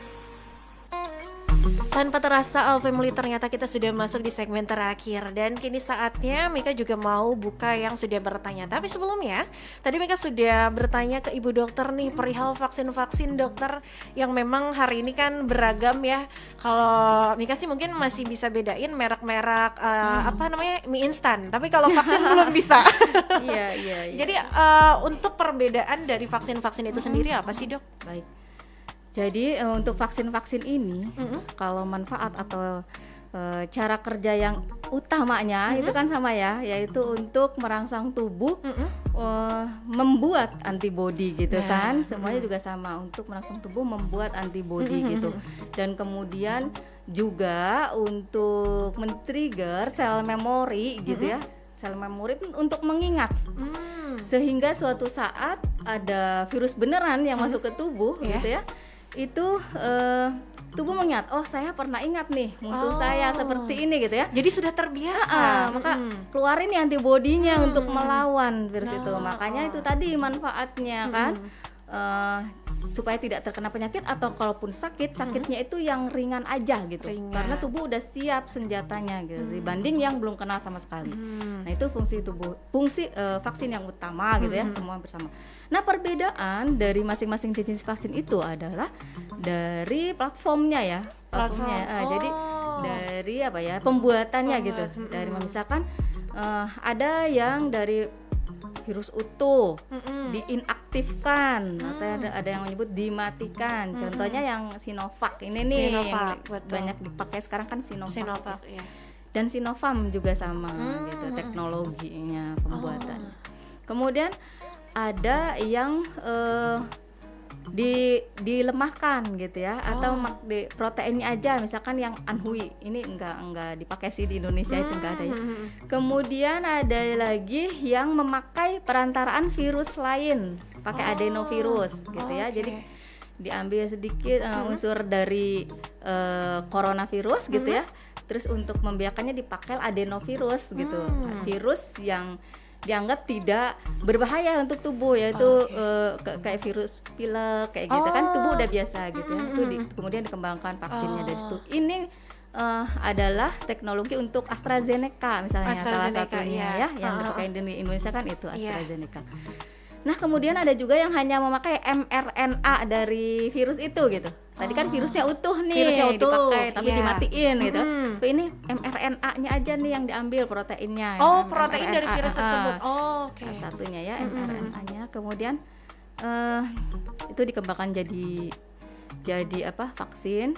C: Tanpa terasa All Family, ternyata kita sudah masuk di segmen terakhir dan kini saatnya Mika juga mau buka yang sudah bertanya. Tapi sebelumnya, tadi Mika sudah bertanya ke Ibu Dokter nih perihal vaksin-vaksin dokter yang memang hari ini kan beragam ya. Kalau Mika sih mungkin masih bisa bedain merek-merek apa namanya mie instan. Tapi kalau vaksin belum bisa.
B: Iya.
C: Jadi untuk perbedaan dari vaksin-vaksin itu sendiri apa sih, Dok?
B: Baik. Jadi untuk vaksin-vaksin ini kalau manfaat atau cara kerja yang utamanya itu kan sama ya, yaitu untuk merangsang tubuh membuat antibodi gitu kan. Semuanya juga sama, untuk merangsang tubuh membuat antibodi gitu. Dan kemudian juga untuk men-trigger sel memori gitu ya. Sel memori itu untuk mengingat. Sehingga suatu saat ada virus beneran yang masuk ke tubuh gitu ya. Itu tubuh mengingat, oh saya pernah ingat nih musuh saya seperti ini gitu ya.
C: Jadi sudah terbiasa.
B: Maka keluarin nih antibodinya untuk melawan virus itu. Makanya itu tadi manfaatnya kan, supaya tidak terkena penyakit, atau kalaupun sakitnya itu yang ringan aja gitu. Karena tubuh udah siap senjatanya gitu, dibanding yang belum kenal sama sekali. Nah itu fungsi vaksin yang utama gitu ya, semua bersama. Nah perbedaan dari masing-masing jenis vaksin itu adalah dari platformnya ya, jadi dari apa ya pembuatannya gitu. Dari misalkan ada yang dari virus utuh diinaktifkan, atau ada yang menyebut dimatikan. Contohnya yang Sinovac ini nih,
C: Sinovac,
B: yang banyak dipakai sekarang kan Sinovac.
C: ya.
B: Dan Sinovac juga sama gitu teknologinya pembuatannya. Kemudian ada yang dilemahkan gitu ya, atau di proteinnya aja, misalkan yang Anhui ini enggak dipakai sih di Indonesia, itu enggak ada ya. Kemudian ada lagi yang memakai perantaraan virus lain, pakai adenovirus gitu ya. Jadi diambil sedikit unsur dari coronavirus gitu ya. Terus untuk membiakannya dipakai adenovirus gitu. Virus yang dianggap tidak berbahaya untuk tubuh, yaitu kayak virus pilek kayak gitu kan, tubuh udah biasa gitu ya. Itu kemudian dikembangkan vaksinnya dari situ. Ini adalah teknologi untuk AstraZeneca misalnya, salah satunya ya yang dipakai di Indonesia kan itu AstraZeneca. Nah kemudian ada juga yang hanya memakai mRNA dari virus itu gitu. Tadi kan virusnya utuh nih, dipakai tapi dimatiin gitu. Tapi ini mRNA-nya aja nih yang diambil proteinnya.
C: Protein dari virus tersebut.
B: Salah satunya ya mRNA-nya. Kemudian itu dikembangkan jadi vaksin.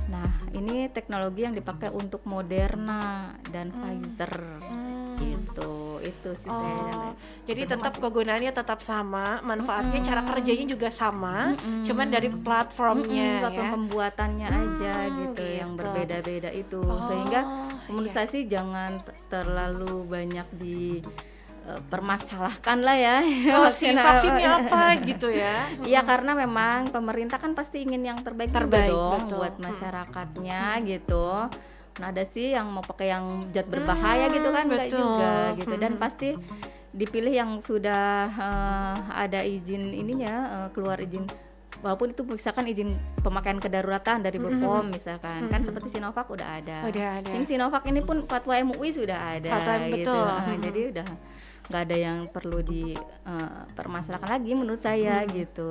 B: Nah ini teknologi yang dipakai untuk Moderna dan Pfizer gitu. Itu sih
C: jadi tetap kegunaannya tetap sama, manfaatnya, cara kerjanya juga sama, cuman dari platformnya
B: platform pembuatannya aja gitu yang berbeda-beda itu. Sehingga menurut saya sih jangan terlalu banyak permasalahkan lah ya.
C: Vaksinnya apa gitu ya.
B: Iya karena memang pemerintah kan pasti ingin yang terbaik dong buat masyarakatnya gitu. Nah ada sih yang mau pakai yang zat berbahaya gitu kan, enggak juga gitu. Dan pasti dipilih yang sudah ada izin ininya, keluar izin, walaupun itu misalkan izin pemakaian kedaruratan dari BPOM misalkan, kan seperti Sinovac udah ada. Yang Sinovac ini pun fatwa MUI sudah ada gitu. Jadi udah nggak ada yang perlu dipermasalahkan lagi menurut saya gitu.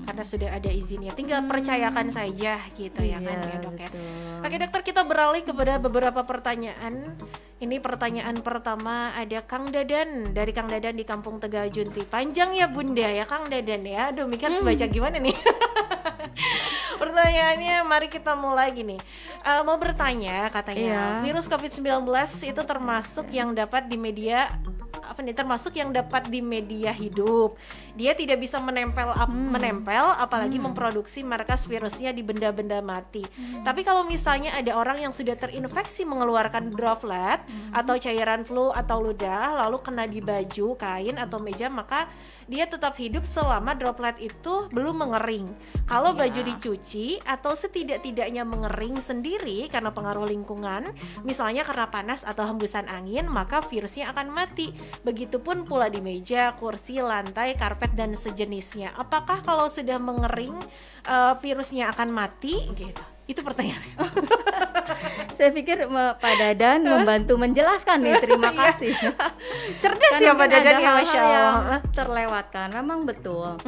C: Karena sudah ada izinnya, tinggal percayakan saja gitu ya kan ya dok ya.
B: Betul.
C: Oke dokter, kita beralih kepada beberapa pertanyaan Ini pertanyaan pertama ada Kang Dadan, dari Kang Dadan di Kampung Tegajunti. Panjang ya Bunda ya Kang Dadan ya. Aduh, Mika harus baca gimana nih? Pertanyaannya, mari kita mulai gini. Mau bertanya katanya, virus COVID-19 itu termasuk yang dapat di media termasuk yang dapat di media hidup. Dia tidak bisa menempel apalagi memproduksi markas virusnya di benda-benda mati. Tapi kalau misalnya ada orang yang sudah terinfeksi mengeluarkan droplet atau cairan flu atau ludah lalu kena di baju, kain atau meja, maka dia tetap hidup selama droplet itu belum mengering. Kalau baju dicuci atau setidak-tidaknya mengering sendiri karena pengaruh lingkungan, misalnya karena panas atau hembusan angin, maka virusnya akan mati. Begitupun pula di meja, kursi, lantai, karpet dan sejenisnya. Apakah kalau sudah mengering virusnya akan mati? Gitu. Itu pertanyaannya.
B: Saya pikir Pak Dadan membantu menjelaskan nih, terima kasih.
C: Cerdas ya Pak Dadan ya, Masya Allah.
B: Yang terlewatkan, memang betul.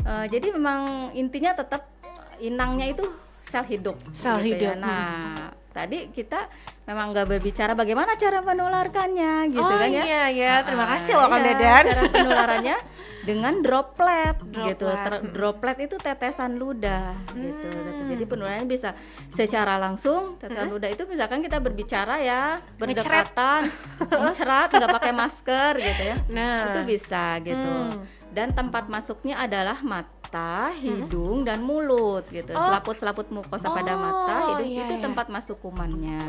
B: Jadi memang intinya tetap inangnya itu sel hidup.
C: Sel
B: gitu
C: hidup.
B: Ya. Nah, tadi kita memang nggak berbicara bagaimana cara menularkannya, gitu kan ya.
C: Iya ya, terima kasih loh Kang Dadan.
B: Cara penularannya dengan droplet. Gitu. Droplet itu tetesan ludah gitu. Jadi penularannya bisa secara langsung. Tetesan ludah itu misalkan kita berbicara ya berdekatan, mencerat, nggak pakai masker gitu ya.
C: Nah,
B: itu bisa gitu. Dan tempat masuknya adalah mata, hidung dan mulut gitu. Selaput-selaput mukosa pada mata, hidung itu tempat masuk kumannya.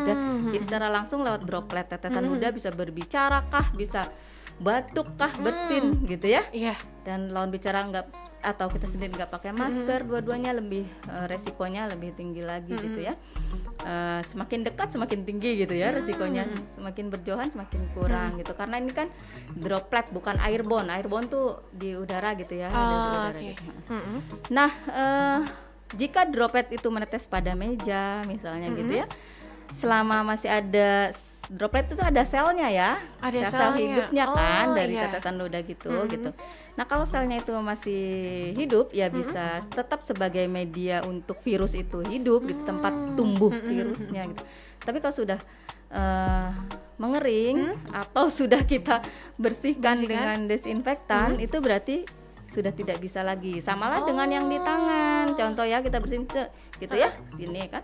B: Jadi secara langsung lewat droplet tetesan ludah bisa berbicara kah, bisa batuk kah, bersin gitu ya.
C: Iya.
B: Dan lawan bicara atau kita sendiri nggak pakai masker, dua-duanya lebih resikonya lebih tinggi lagi gitu ya. Semakin dekat semakin tinggi gitu ya resikonya, semakin berjauhan semakin kurang gitu, karena ini kan droplet bukan airborne. Airborne tuh di udara gitu ya, ada di udara gitu. Nah, jika droplet itu menetes pada meja misalnya gitu ya, selama masih ada droplet itu ada selnya ya,
C: ada
B: sel
C: selnya.
B: hidupnya kan dari
C: iya.
B: tetesan ludah gitu. Nah kalau selnya itu masih hidup ya bisa tetap sebagai media untuk virus itu hidup gitu, tempat tumbuh virusnya gitu. Tapi kalau sudah mengering atau sudah kita bersihkan dengan desinfektan, itu berarti sudah tidak bisa lagi. Samalah dengan yang di tangan. Contoh ya, kita bersihin gitu ya, sini kan.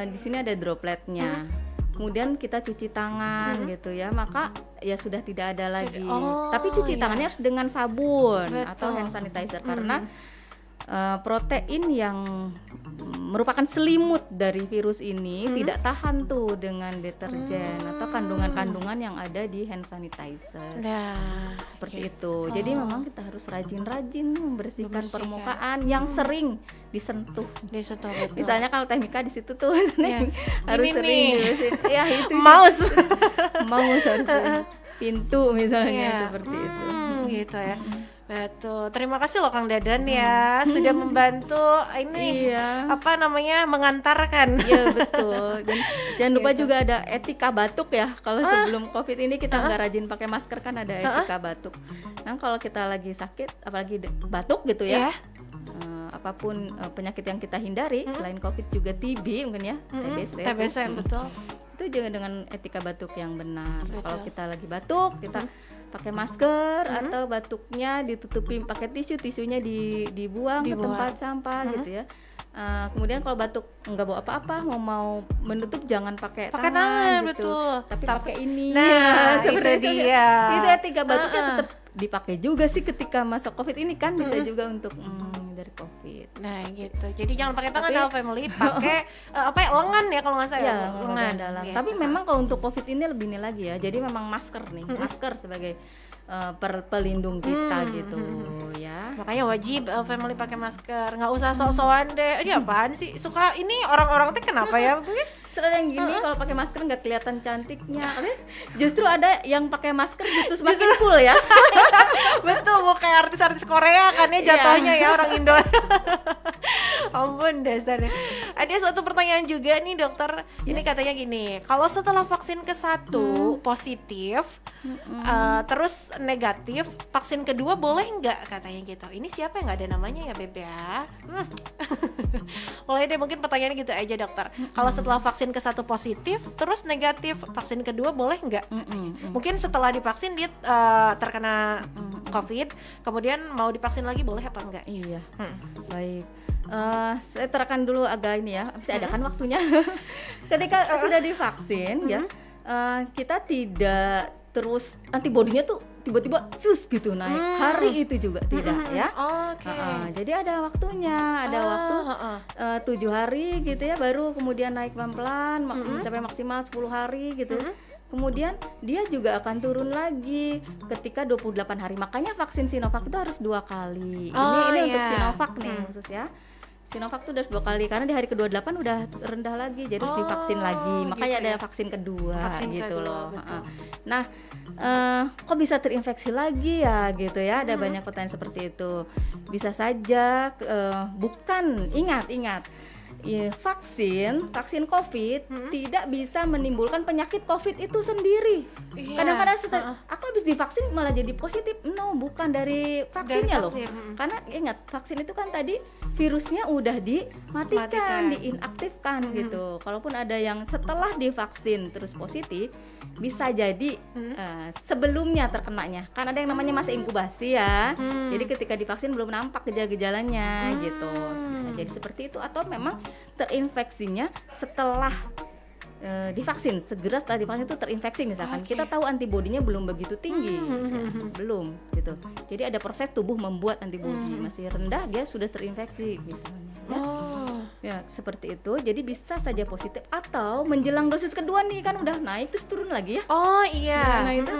B: Di sini ada dropletnya. Kemudian kita cuci tangan gitu ya, maka ya sudah tidak ada lagi. Tapi cuci tangannya harus dengan sabun atau hand sanitizer, karena protein yang merupakan selimut dari virus ini tidak tahan tuh dengan deterjen atau kandungan-kandungan yang ada di hand sanitizer.
C: Nah,
B: Seperti itu. Jadi memang kita harus rajin-rajin membersihkan permukaan yang sering disentuh.
C: betul.
B: Misalnya kalau Temika di situ tuh harus
C: Ini
B: sering
C: nih.
B: dibersihin. Ya itu
C: Mouse.
B: mouse harus pintu misalnya seperti itu.
C: Gitu ya. Betul. Terima kasih loh Kang Dadan ya, sudah membantu ini mengantarkan.
B: Iya betul. Dan jangan lupa juga ada etika batuk ya. Kalau sebelum Covid ini kita nggak rajin pakai masker kan ada etika batuk. Nah kalau kita lagi sakit, apalagi batuk gitu ya. Apapun penyakit yang kita hindari selain Covid juga TB mungkin ya, TBC
C: betul.
B: Itu juga dengan etika batuk yang benar. Kalau kita lagi batuk, kita pakai masker atau batuknya ditutupi pakai tisunya dibuang ke tempat sampah gitu ya. Kemudian kalau batuk nggak bawa apa-apa, mau menutup jangan pakai tangan gitu,
C: betul.
B: tapi pakai ini.
C: Nah,
B: seperti
C: itu
B: itu
C: dia.
B: Itu etika batuknya tetap dipakai juga sih ketika masa Covid ini kan, bisa juga untuk dari Covid.
C: Nah gitu. Jadi jangan pakai tangan kalau family, pakai lengan ya kalau nggak salah.
B: Ya,
C: lengan
B: dalam.
C: gitu.
B: Tapi memang kalau untuk Covid ini lebih ini lagi ya. Jadi memang masker nih, masker sebagai pelindung kita gitu ya.
C: Makanya wajib family pakai masker. Nggak usah sok-sokan deh. Ini apaan sih? Suka ini orang-orang teh kenapa ya?
B: Setelah yang gini kalau pakai masker nggak kelihatan cantiknya. Justru ada yang pakai masker gitu semakin cool ya.
C: Betul, mau kayak artis-artis Korea kan ya jatuhnya ya orang Indo. Ampun dasarnya. Ada satu pertanyaan juga nih dokter. Ini katanya gini, kalau setelah vaksin ke-1 positif, terus negatif, vaksin kedua boleh nggak katanya gitu. Ini siapa yang nggak ada namanya ya Beb ya? Mulai deh, mungkin pertanyaannya gitu aja dokter. Kalau setelah vaksin ke-1 positif, terus negatif, vaksin kedua boleh nggak? Mungkin setelah divaksin dia terkena COVID, kemudian mau divaksin lagi boleh apa enggak?
B: Iya. Baik. Saya terangkan dulu agak ini ya, masih ada kan waktunya. Ketika sudah divaksin ya, kita tidak terus antibodinya tuh tiba-tiba gitu naik hari itu juga tidak ya. Jadi ada waktunya, ada waktu 7 hari gitu ya, baru kemudian naik pelan-pelan sampai maksimal 10 hari gitu. Kemudian dia juga akan turun lagi ketika 28 hari. Makanya vaksin Sinovac itu harus 2 kali. Ini untuk Sinovac nih khusus ya. Sinovac itu udah 2 kali karena di hari ke-28 udah rendah lagi, jadi harus divaksin lagi. Makanya gitu ada vaksin kedua gitu loh. Nah, kok bisa terinfeksi lagi ya gitu ya? Ada banyak pertanyaan seperti itu. Bisa saja bukan, ingat vaksin COVID tidak bisa menimbulkan penyakit COVID itu sendiri. Kadang-kadang aku habis divaksin malah jadi positif. No, bukan dari vaksinnya loh. Karena ingat, vaksin itu kan tadi virusnya udah dimatikan, diinaktifkan gitu. Kalaupun ada yang setelah divaksin terus positif, bisa jadi sebelumnya terkenanya. Kan ada yang namanya masa inkubasi ya. Jadi ketika divaksin belum nampak gejala-gejalanya gitu. Bisa jadi seperti itu, atau memang terinfeksinya setelah divaksin, segera setelah divaksin itu terinfeksi misalkan. Kita tahu antibodinya belum begitu tinggi, belum gitu. Jadi ada proses tubuh membuat antibodi masih rendah, dia sudah terinfeksi misalnya. Ya seperti itu. Jadi bisa saja positif, atau menjelang dosis kedua nih kan udah naik terus turun lagi ya. Nah itu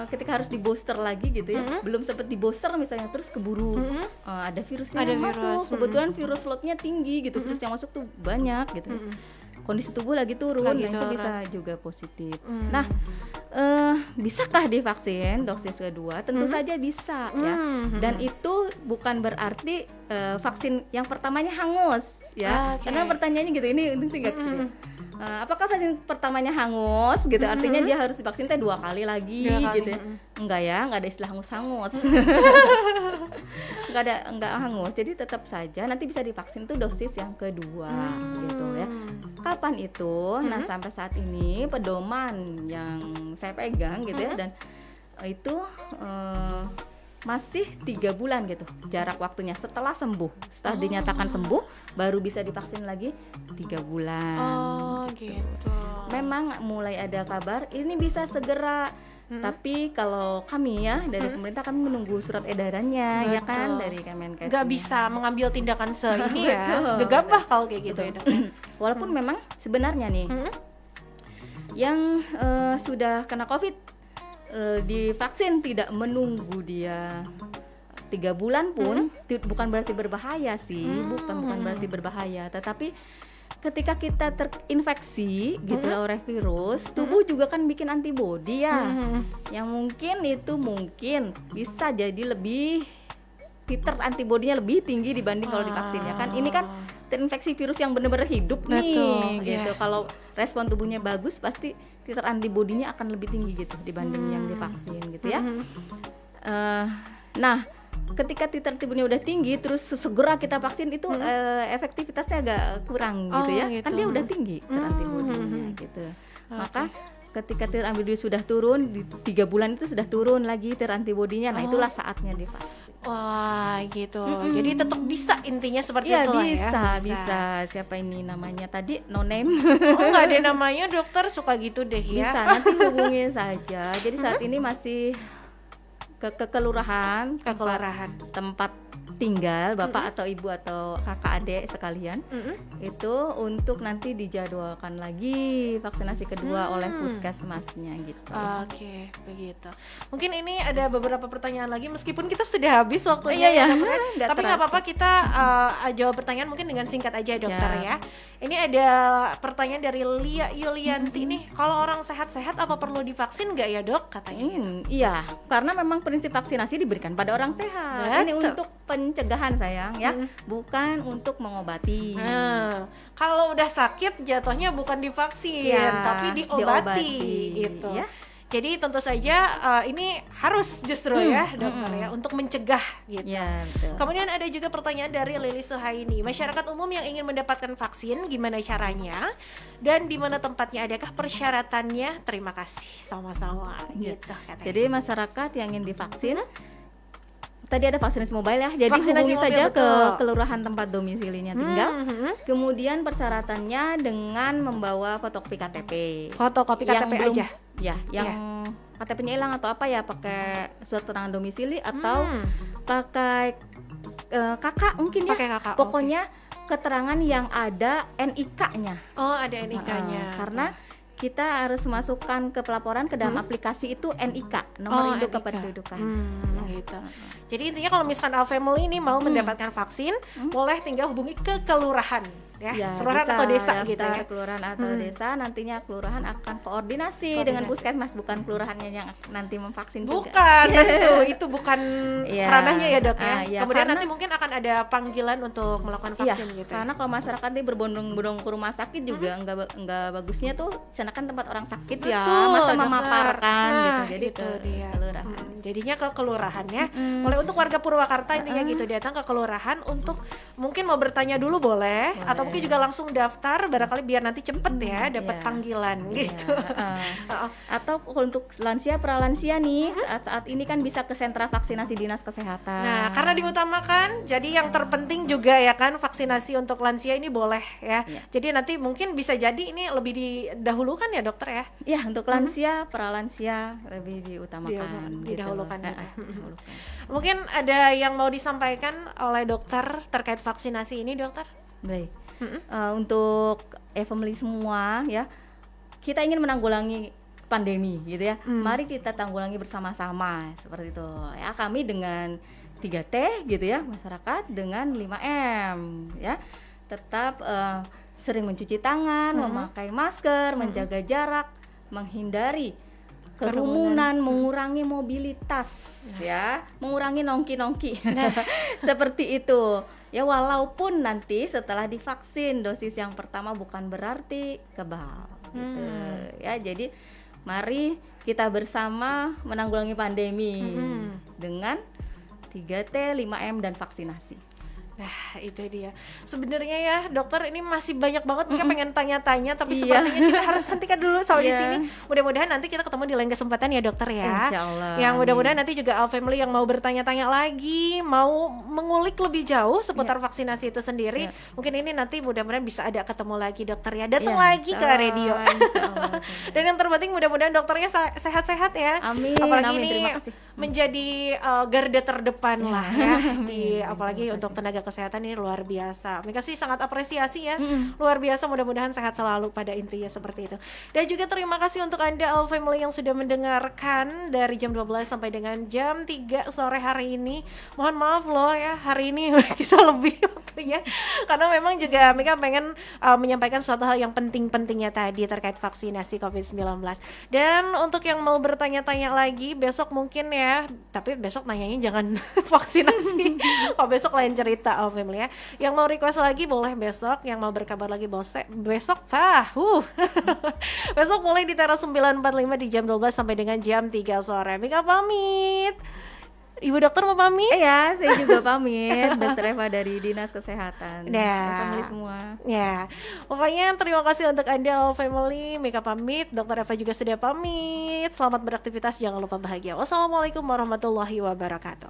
B: ketika harus di booster lagi gitu ya, belum sempat di booster misalnya terus keburu ada virusnya yang masuk. Kebetulan virus slotnya tinggi gitu, virus yang masuk tuh banyak gitu. Kondisi tubuh lagi turun, nah itu bisa juga positif. Nah, bisakah divaksin dosis kedua? Tentu saja bisa ya. Dan itu bukan berarti vaksin yang pertamanya hangus ya. Karena pertanyaannya gitu, ini tinggal kesini. Apakah vaksin pertamanya hangus gitu? Artinya dia harus divaksin 2 kali lagi gitu ya? Enggak ya, enggak ada istilah hangus-hangus. enggak hangus. Jadi tetap saja nanti bisa divaksin tuh dosis yang kedua gitu ya. Kapan itu? Nah, sampai saat ini pedoman yang saya pegang gitu ya, dan itu masih 3 bulan gitu jarak waktunya setelah sembuh. Setelah dinyatakan sembuh baru bisa divaksin lagi 3 bulan.
C: Gitu.
B: Memang mulai ada kabar ini bisa segera. Tapi kalau kami ya dari pemerintah, kami menunggu surat edarannya. Betul. Ya kan dari Kemenkes.
C: Gak bisa mengambil tindakan ini ya. Gegabah kalau kayak gitu ya dok.
B: Walaupun memang sebenarnya nih yang sudah kena COVID divaksin tidak menunggu dia 3 bulan pun bukan berarti berbahaya sih. Bukan berarti berbahaya, tetapi ketika kita terinfeksi gitu oleh virus, tubuh juga kan bikin antibodi ya, yang mungkin bisa jadi lebih titer antibodinya lebih tinggi dibanding kalau divaksin ya kan. Ini kan terinfeksi virus yang benar-benar hidup nih gitu. Kalau respon tubuhnya bagus, pasti titer antibodinya akan lebih tinggi gitu dibanding yang divaksin gitu ya. Nah, ketika titer antibodinya udah tinggi terus segera kita vaksin itu efektivitasnya agak kurang gitu ya. Kan dia udah tinggi titer antibodinya gitu. Maka ketika titer antibodi sudah turun di 3 bulan itu sudah turun lagi titer antibodinya. Nah, itulah saatnya divaksin.
C: Wah gitu. Jadi tetap bisa intinya seperti itu lah ya.
B: Bisa. Siapa ini namanya tadi? No name.
C: Nggak ada namanya, dokter suka gitu deh ya.
B: Bisa, nanti hubungin saja. Jadi saat ini masih ke kelurahan, tempat tinggal bapak atau ibu atau kakak adik sekalian, itu untuk nanti dijadwalkan lagi vaksinasi kedua oleh puskesmasnya gitu.
C: Oke, begitu. Mungkin ini ada beberapa pertanyaan lagi meskipun kita sudah habis waktunya.
B: Iya.
C: Tapi nggak apa-apa, kita jawab pertanyaan mungkin dengan singkat aja dokter ya. Ini ada pertanyaan dari Lia Yulianti nih. Kalau orang sehat-sehat apa perlu divaksin nggak ya dok? Katanya.
B: Iya, karena memang prinsip vaksinasi diberikan pada orang sehat. Ini untuk pencegahan sayang ya, bukan untuk mengobati.
C: Nah, kalau udah sakit jatuhnya bukan divaksin,
B: Ya,
C: tapi diobati gitu.
B: ya.
C: Jadi tentu saja ini harus justru ya dokter ya untuk mencegah gitu.
B: Ya, betul.
C: Kemudian ada juga pertanyaan dari Lili Suhaini. Masyarakat umum yang ingin mendapatkan vaksin gimana caranya dan di mana tempatnya, adakah persyaratannya? Terima kasih. Sama-sama
B: Ya.
C: gitu katanya.
B: Jadi masyarakat yang ingin divaksin, tadi ada vaksinasi mobile ya. Jadi
C: Vaksinasi
B: hubungi
C: mobile,
B: saja ke
C: betul.
B: kelurahan tempat domisilinya tinggal. Kemudian persyaratannya dengan membawa fotokopi KTP.
C: Fotokopi
B: Yang
C: KTP
B: belum-
C: aja.
B: Ya, yang KTP-nya hilang atau apa ya, pakai surat keterangan domisili atau pakai kakak mungkin ya.
C: Pakai kakak,
B: Pokoknya keterangan yang ada NIK-nya.
C: Oh, ada NIK-nya.
B: Karena kita harus masukkan ke pelaporan ke dalam aplikasi itu NIK, nomor induk
C: NIK.
B: kependudukan.
C: Gitu. Jadi intinya kalau misalkan Al Family ini mau mendapatkan vaksin, boleh tinggal hubungi ke kelurahan ya, kelurahan
B: bisa
C: atau desa
B: daftar
C: gitu ya.
B: kelurahan atau desa, nantinya kelurahan akan koordinasi dengan puskesmas, bukan kelurahannya yang nanti memvaksin juga.
C: Bukan, tentu itu bukan
B: Iya.
C: ranahnya ya dok ya.
B: Iya,
C: Kemudian
B: karena-
C: nanti mungkin akan ada panggilan untuk melakukan
B: Iya,
C: vaksin gitu.
B: karena kalau masyarakat ini berbondong-bondong ke rumah sakit juga nggak bagusnya tuh, sana kan tempat orang sakit ya,
C: Betul,
B: masa
C: dokter.
B: memaparkan
C: Nah,
B: gitu, jadi
C: itu
B: ke
C: dia.
B: kelurahan.
C: Jadinya ke kelurahan ya. Oleh untuk warga Purwakarta intinya gitu, datang ke kelurahan untuk mungkin mau bertanya dulu boleh, atau mungkin juga langsung daftar barangkali biar nanti cepet ya dapat
B: Iya.
C: panggilan gitu. Heeh.
B: Atau untuk lansia pralansia nih, saat ini kan bisa ke sentra vaksinasi dinas kesehatan.
C: Nah, karena diutamakan, jadi yang terpenting juga ya kan vaksinasi untuk lansia ini boleh ya.
B: Iya.
C: Jadi nanti mungkin bisa jadi ini lebih didahulukan ya dokter ya.
B: Ya, untuk lansia, pralansia lebih diutamakan.
C: Didahulukan
B: gitu.
C: gitu.
B: Didahulukan.
C: Mungkin ada yang mau disampaikan oleh dokter terkait vaksinasi ini dokter?
B: Baik. Untuk family semua ya, kita ingin menanggulangi pandemi gitu ya. Mari kita tanggulangi bersama-sama seperti itu. Ya, kami dengan 3T gitu ya, masyarakat dengan 5M ya. Tetap sering mencuci tangan, memakai masker, menjaga jarak, menghindari kerumunan, mengurangi mobilitas ya, mengurangi nongki-nongki. Seperti itu. Ya, walaupun nanti setelah divaksin dosis yang pertama bukan berarti kebal gitu. Ya, jadi mari kita bersama menanggulangi pandemi dengan 3T, 5M dan vaksinasi.
C: Nah, itu dia. Sebenarnya ya, dokter ini masih banyak banget mungkin pengen tanya-tanya, tapi
B: Iya.
C: sepertinya kita harus hentikan dulu soal di
B: Iya.
C: sini. Mudah-mudahan nanti kita ketemu di lain kesempatan ya, dokter ya.
B: Insya Allah,
C: Yang
B: amin.
C: mudah-mudahan nanti juga Al Family yang mau bertanya-tanya lagi, mau mengulik lebih jauh seputar vaksinasi itu sendiri, mungkin ini nanti mudah-mudahan bisa ada ketemu lagi dokter ya. Datang
B: Iya,
C: lagi ke
B: insya Allah,
C: radio.
B: insya Allah.
C: Dan yang terpenting mudah-mudahan dokternya sehat-sehat ya.
B: Amin,
C: Apalagi
B: amin,
C: ini
B: terima kasih.
C: menjadi garda terdepan lah ya di
B: Amin,
C: apalagi
B: terima
C: untuk tenaga kesehatan ini luar biasa. Mereka sih sangat apresiasi ya. Luar biasa, mudah-mudahan sehat selalu pada intinya seperti itu. Dan juga terima kasih untuk Anda All Family yang sudah mendengarkan dari jam 12 sampai dengan jam 3 sore hari ini. Mohon maaf loh ya, hari ini kita lebih waktunya karena memang juga mereka pengen menyampaikan suatu hal yang penting-pentingnya tadi terkait vaksinasi COVID-19. Dan untuk yang mau bertanya-tanya lagi besok mungkin ya, tapi besok nanyanya jangan vaksinasi. Oh, besok lain cerita All Family ya. Yang mau request lagi boleh besok, yang mau berkabar lagi besok besok mulai di Teras 945 di jam 12 sampai dengan jam 3 sore. Mika pamit. Ibu dokter mau pamit?
B: Ya, saya juga pamit, Dokter Eva dari Dinas Kesehatan.
C: Nah.
B: Family semua.
C: Ya, pokoknya terima kasih untuk Anda All Family. Mika pamit, Dokter Eva juga sudah pamit. Selamat beraktivitas, jangan lupa bahagia. Wassalamualaikum warahmatullahi wabarakatuh.